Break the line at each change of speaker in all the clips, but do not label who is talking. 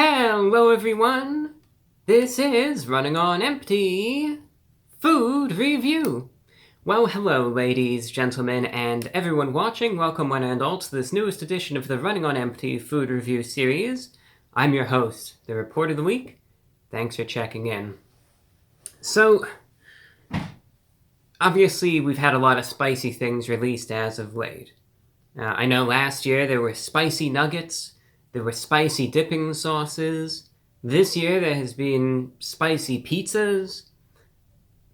Hello everyone! This is Running on Empty Food Review. Well, hello ladies, gentlemen, and everyone watching. Welcome one and all to this newest edition of the Running on Empty Food Review series. I'm your host, the Report of the Week. Thanks for checking in. So, obviously we've had a lot of spicy things released as of late. I know last year there were spicy nuggets, there were spicy dipping sauces. This year there has been spicy pizzas.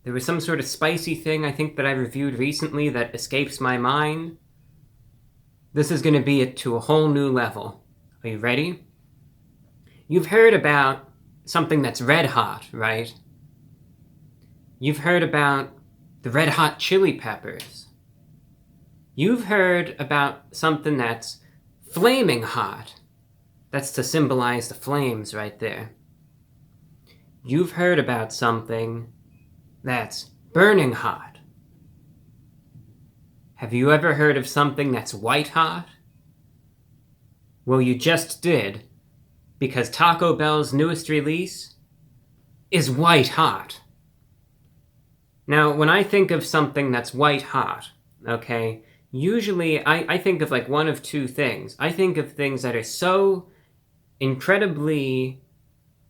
There was some sort of spicy thing I think that I reviewed recently that escapes my mind. This is going to be it to a whole new level. Are you ready? You've heard about something that's red hot, right? You've heard about the red hot chili peppers. You've heard about something that's flaming hot. That's to symbolize the flames right there. You've heard about something that's burning hot. Have you ever heard of something that's white hot? Well, you just did, because Taco Bell's newest release is white hot. Now, when I think of something that's white hot, okay, usually I think of like one of two things. I think of things that are so incredibly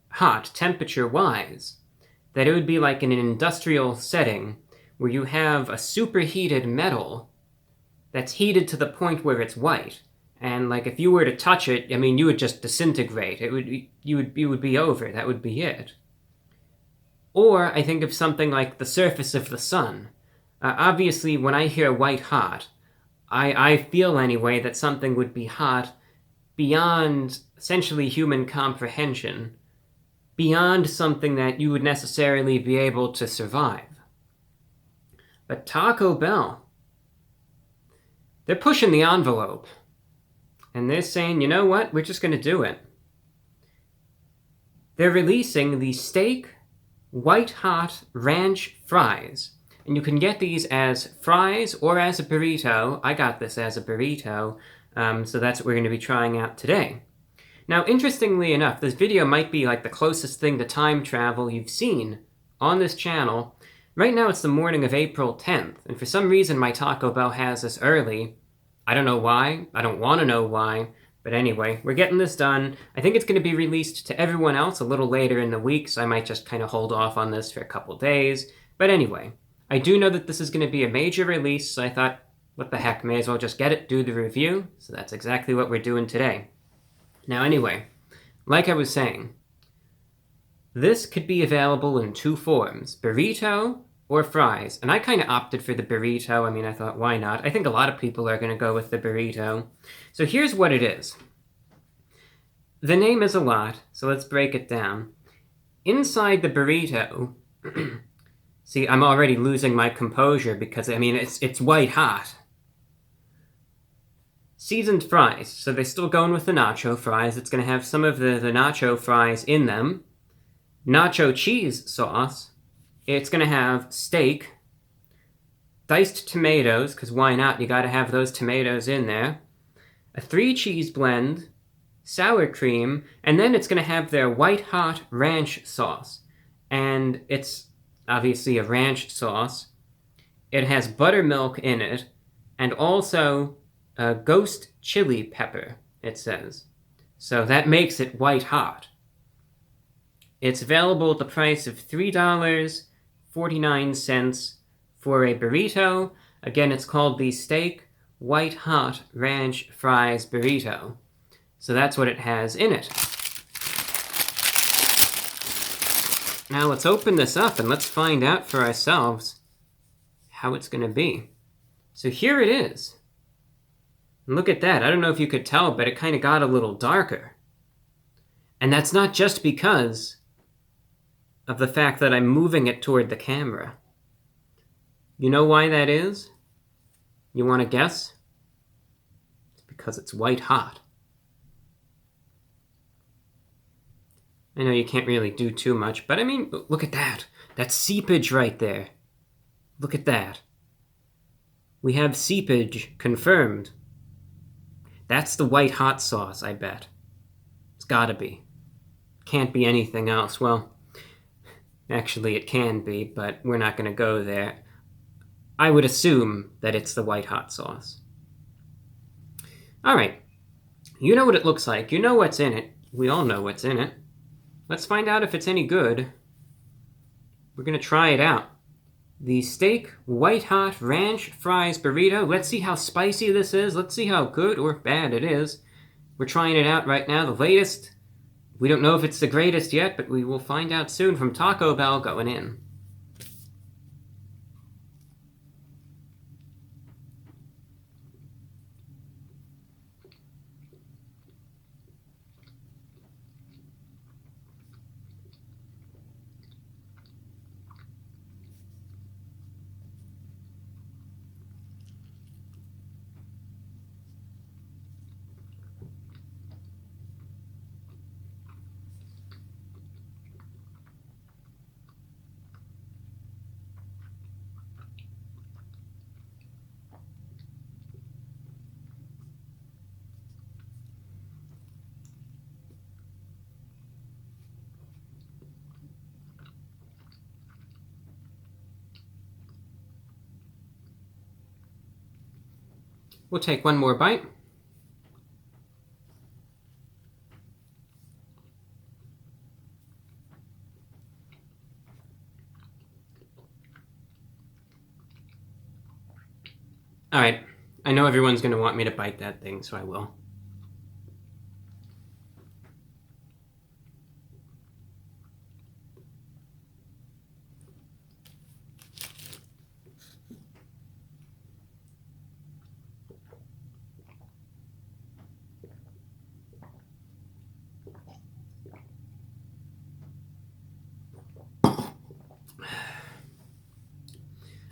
hot temperature-wise that it would be like in an industrial setting where you have a superheated metal that's heated to the point where it's white. And like if you were to touch it, I mean, you would just disintegrate. You would be over. That would be it. Or I think of something like the surface of the sun. Obviously, when I hear white hot, I feel anyway that something would be hot beyond essentially human comprehension, beyond something that you would necessarily be able to survive. But Taco Bell, they're pushing the envelope. And they're saying, you know what, we're just going to do it. They're releasing the steak white hot ranch fries. And you can get these as fries or as a burrito. I got this as a burrito, so that's what we're going to be trying out today. Now, interestingly enough, this video might be like the closest thing to time travel you've seen on this channel. Right now it's the morning of April 10th, and for some reason my Taco Bell has this early. I don't know why, I don't want to know why, but anyway, we're getting this done. I think it's going to be released to everyone else a little later in the week, so I might just kind of hold off on this for a couple days. But anyway, I do know that this is going to be a major release, so I thought, what the heck, may as well just get it, do the review. So that's exactly what we're doing today. Now anyway, like I was saying, this could be available in two forms, burrito or fries. And I kind of opted for the burrito. I mean, I thought, why not? I think a lot of people are going to go with the burrito. So here's what it is. The name is a lot, so let's break it down. Inside the burrito, see, I'm already losing my composure because, I mean, it's white hot. Seasoned fries, so they're still going with the nacho fries. It's going to have some of the nacho fries in them. Nacho cheese sauce. It's going to have steak. Diced tomatoes, because why not? You got to have those tomatoes in there. A 3-cheese blend. Sour cream. And then it's going to have their white hot ranch sauce. And it's obviously a ranch sauce. It has buttermilk in it. And also ghost chili pepper, it says. So that makes it white hot. It's available at the price of $3.49 for a burrito. Again, it's called the Steak White Hot Ranch Fries Burrito. So that's what it has in it. Now let's open this up and let's find out for ourselves how it's going to be. So here it is. And look at that. I don't know if you could tell, but it kind of got a little darker. And that's not just because of the fact that I'm moving it toward the camera. You know why that is? You want to guess? It's because it's white hot. I know you can't really do too much, but I mean, look at that. That's seepage right there. Look at that. We have seepage confirmed. That's the white hot sauce, I bet. It's gotta be. can't be anything else. Well, actually it can be, but we're not going to go there. I would assume that it's the white hot sauce. All right. You know what it looks like. You know what's in it. We all know what's in it. Let's find out if it's any good. We're going to try it out. The steak white hot ranch fries burrito. Let's see how spicy this is. Let's see how good or bad it is. We're trying it out right now. The latest. We don't know if it's the greatest yet, but we will find out soon. From Taco Bell going in. We'll take one more bite. All right. I know everyone's going to want me to bite that thing, so I will.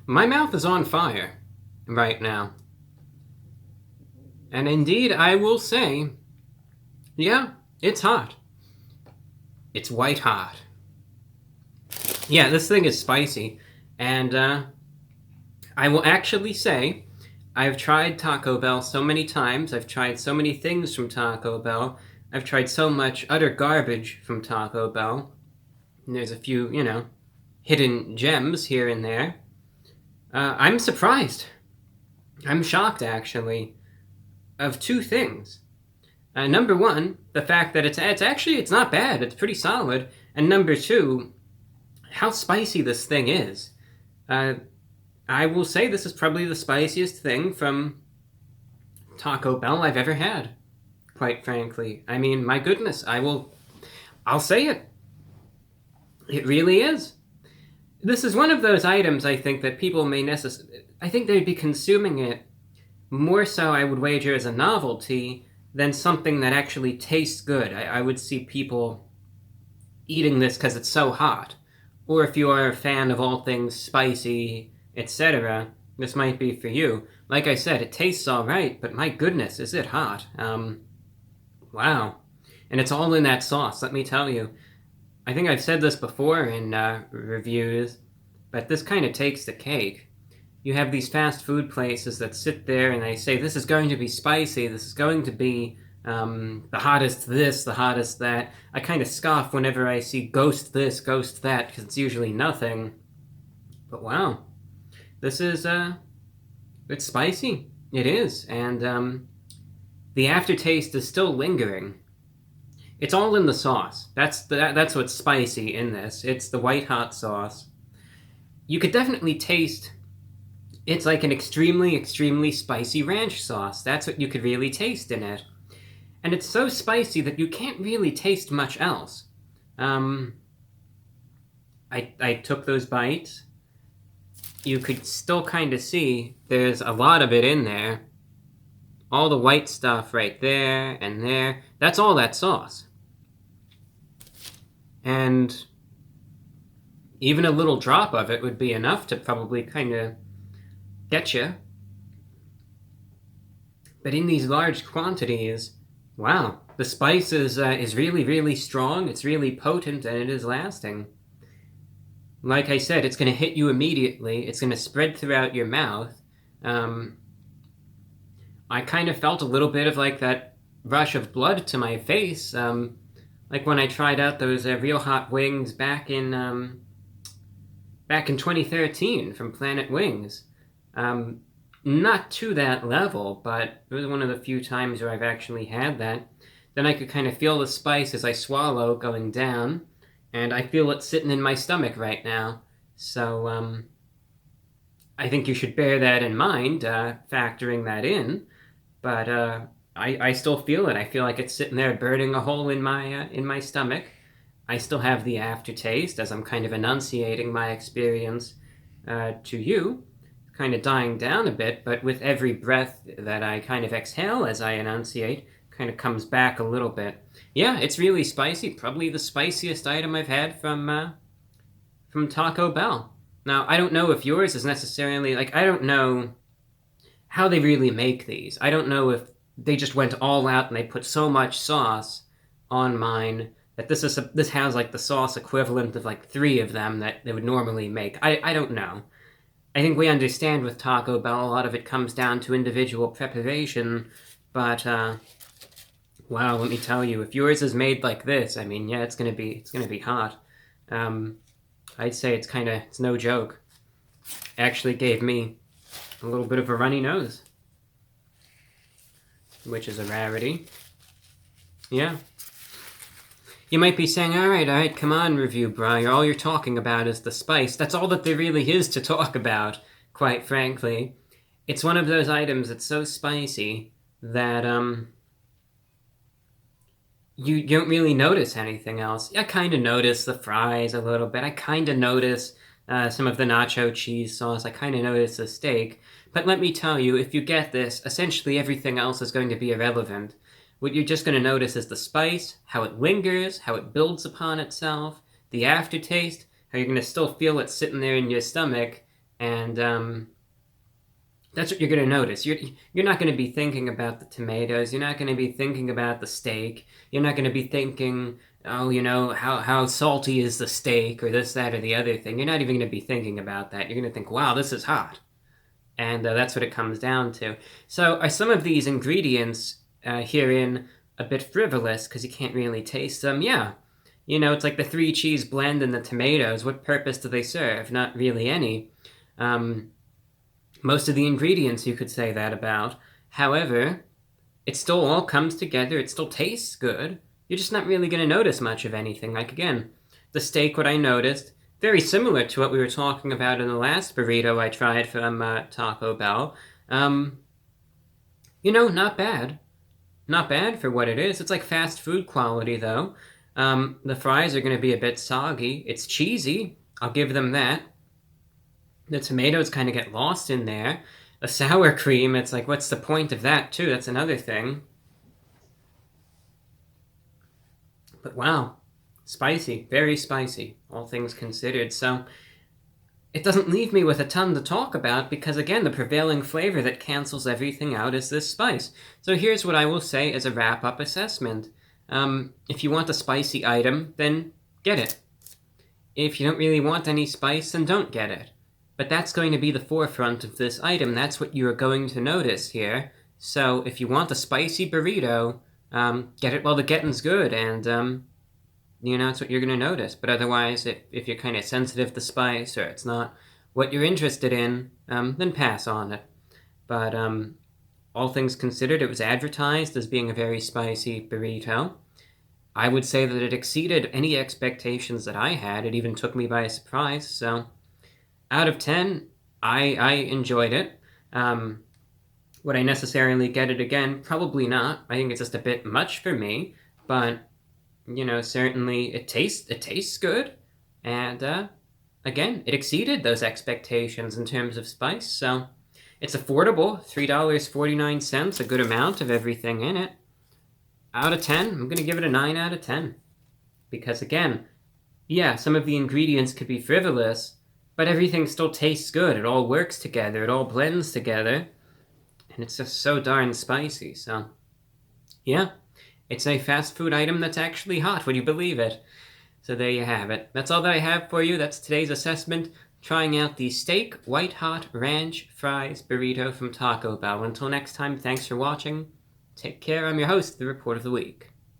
My mouth is on fire right now. And indeed, I will say, yeah, it's hot. It's white hot. Yeah, this thing is spicy. And I will actually say, I've tried Taco Bell so many times. I've tried so many things from Taco Bell. I've tried so much utter garbage from Taco Bell. And there's a few, hidden gems here and there. I'm surprised. I'm shocked, actually, of two things. Number one, the fact that it's not bad. It's pretty solid. And number two, how spicy this thing is. I will say this is probably the spiciest thing from Taco Bell I've ever had, quite frankly. I mean, my goodness, I'll say it. It really is. This is one of those items, I think, that people may I think they'd be consuming it more so, I would wager, as a novelty than something that actually tastes good. I would see people eating this because it's so hot. Or if you are a fan of all things spicy, etc., this might be for you. Like I said, it tastes all right, but my goodness, is it hot. Wow. And it's all in that sauce, let me tell you. I think I've said this before in reviews, but this kind of takes the cake. You have these fast food places that sit there and they say, this is going to be spicy, this is going to be the hottest this, the hottest that. I kind of scoff whenever I see ghost this, ghost that, because it's usually nothing. But wow, this is, it's spicy. It is, and the aftertaste is still lingering. It's all in the sauce. That's what's spicy in this. It's the white hot sauce. You could definitely taste. It's like an extremely, extremely spicy ranch sauce. That's what you could really taste in it. And it's so spicy that you can't really taste much else. I took those bites. You could still kind of see there's a lot of it in there. All the white stuff right there and there. That's all that sauce. And even a little drop of it would be enough to probably kind of get you. But in these large quantities, wow, the spice is really, really strong. It's really potent, and it is lasting. Like I said, it's going to hit you immediately. It's going to spread throughout your mouth. I kind of felt a little bit of like that rush of blood to my face. like when I tried out those real hot wings back in 2013 from Planet Wings. Not to that level, but it was one of the few times where I've actually had that. Then I could kind of feel the spice as I swallow going down, and I feel it sitting in my stomach right now. So I think you should bear that in mind, factoring that in. But I still feel it. I feel like it's sitting there burning a hole in my stomach. I still have the aftertaste as I'm kind of enunciating my experience to you, kind of dying down a bit, but with every breath that I kind of exhale as I enunciate, kind of comes back a little bit. Yeah, it's really spicy. Probably the spiciest item I've had from Taco Bell. Now, I don't know if yours is necessarily, like, I don't know how they really make these. I don't know if they just went all out and they put so much sauce on mine that this has like the sauce equivalent of like 3 of them that they would normally make. I don't know. I think we understand with Taco Bell a lot of it comes down to individual preparation, but wow, let me tell you, if yours is made like this, I mean, yeah, it's gonna be hot. I'd say it's no joke. Actually gave me a little bit of a runny nose, which is a rarity. Yeah. You might be saying, all right, come on, Review Briar. All you're talking about is the spice. That's all that there really is to talk about, quite frankly. It's one of those items that's so spicy that you don't really notice anything else. I kind of notice the fries a little bit. I kind of notice some of the nacho cheese sauce. I kind of notice the steak. But let me tell you, if you get this, essentially everything else is going to be irrelevant. What you're just going to notice is the spice, how it lingers, how it builds upon itself, the aftertaste, how you're going to still feel it sitting there in your stomach, and that's what you're going to notice. You're not going to be thinking about the tomatoes. You're not going to be thinking about the steak. You're not going to be thinking, oh, how salty is the steak, or this, that, or the other thing. You're not even going to be thinking about that. You're going to think, wow, this is hot. And that's what it comes down to. So are some of these ingredients herein a bit frivolous because you can't really taste them? Yeah. It's like the 3 cheese blend and the tomatoes. What purpose do they serve? Not really any. Most of the ingredients you could say that about. However, it still all comes together. It still tastes good. You're just not really going to notice much of anything. Like, again, the steak, what I noticed, very similar to what we were talking about in the last burrito I tried from Taco Bell. Not bad. Not bad for what it is. It's like fast food quality, though. The fries are going to be a bit soggy. It's cheesy. I'll give them that. The tomatoes kind of get lost in there. The sour cream, it's like, what's the point of that, too? That's another thing. But wow, spicy. Very spicy, all things considered. So it doesn't leave me with a ton to talk about because, again, the prevailing flavor that cancels everything out is this spice. So here's what I will say as a wrap-up assessment. If you want a spicy item, then get it. If you don't really want any spice, then don't get it. But that's going to be the forefront of this item. That's what you are going to notice here. So if you want a spicy burrito, get it while the getting's good, and that's what you're going to notice. But otherwise, if you're kind of sensitive to spice or it's not what you're interested in, then pass on it. But all things considered, it was advertised as being a very spicy burrito. I would say that it exceeded any expectations that I had. It even took me by surprise. So out of 10, I enjoyed it. Would I necessarily get it again? Probably not. I think it's just a bit much for me. But certainly it tastes good, and again, it exceeded those expectations in terms of spice. So it's affordable, $3.49, a good amount of everything in it. Out of 10, I'm going to give it a 9 out of 10. Because again, yeah, some of the ingredients could be frivolous, but everything still tastes good. It all works together. It all blends together. And it's just so darn spicy. So, yeah, it's a fast food item that's actually hot. Would you believe it? So there you have it. That's all that I have for you. That's today's assessment. Trying out the steak white hot ranch fries burrito from Taco Bell. Until next time, thanks for watching. Take care. I'm your host, The Report of the Week.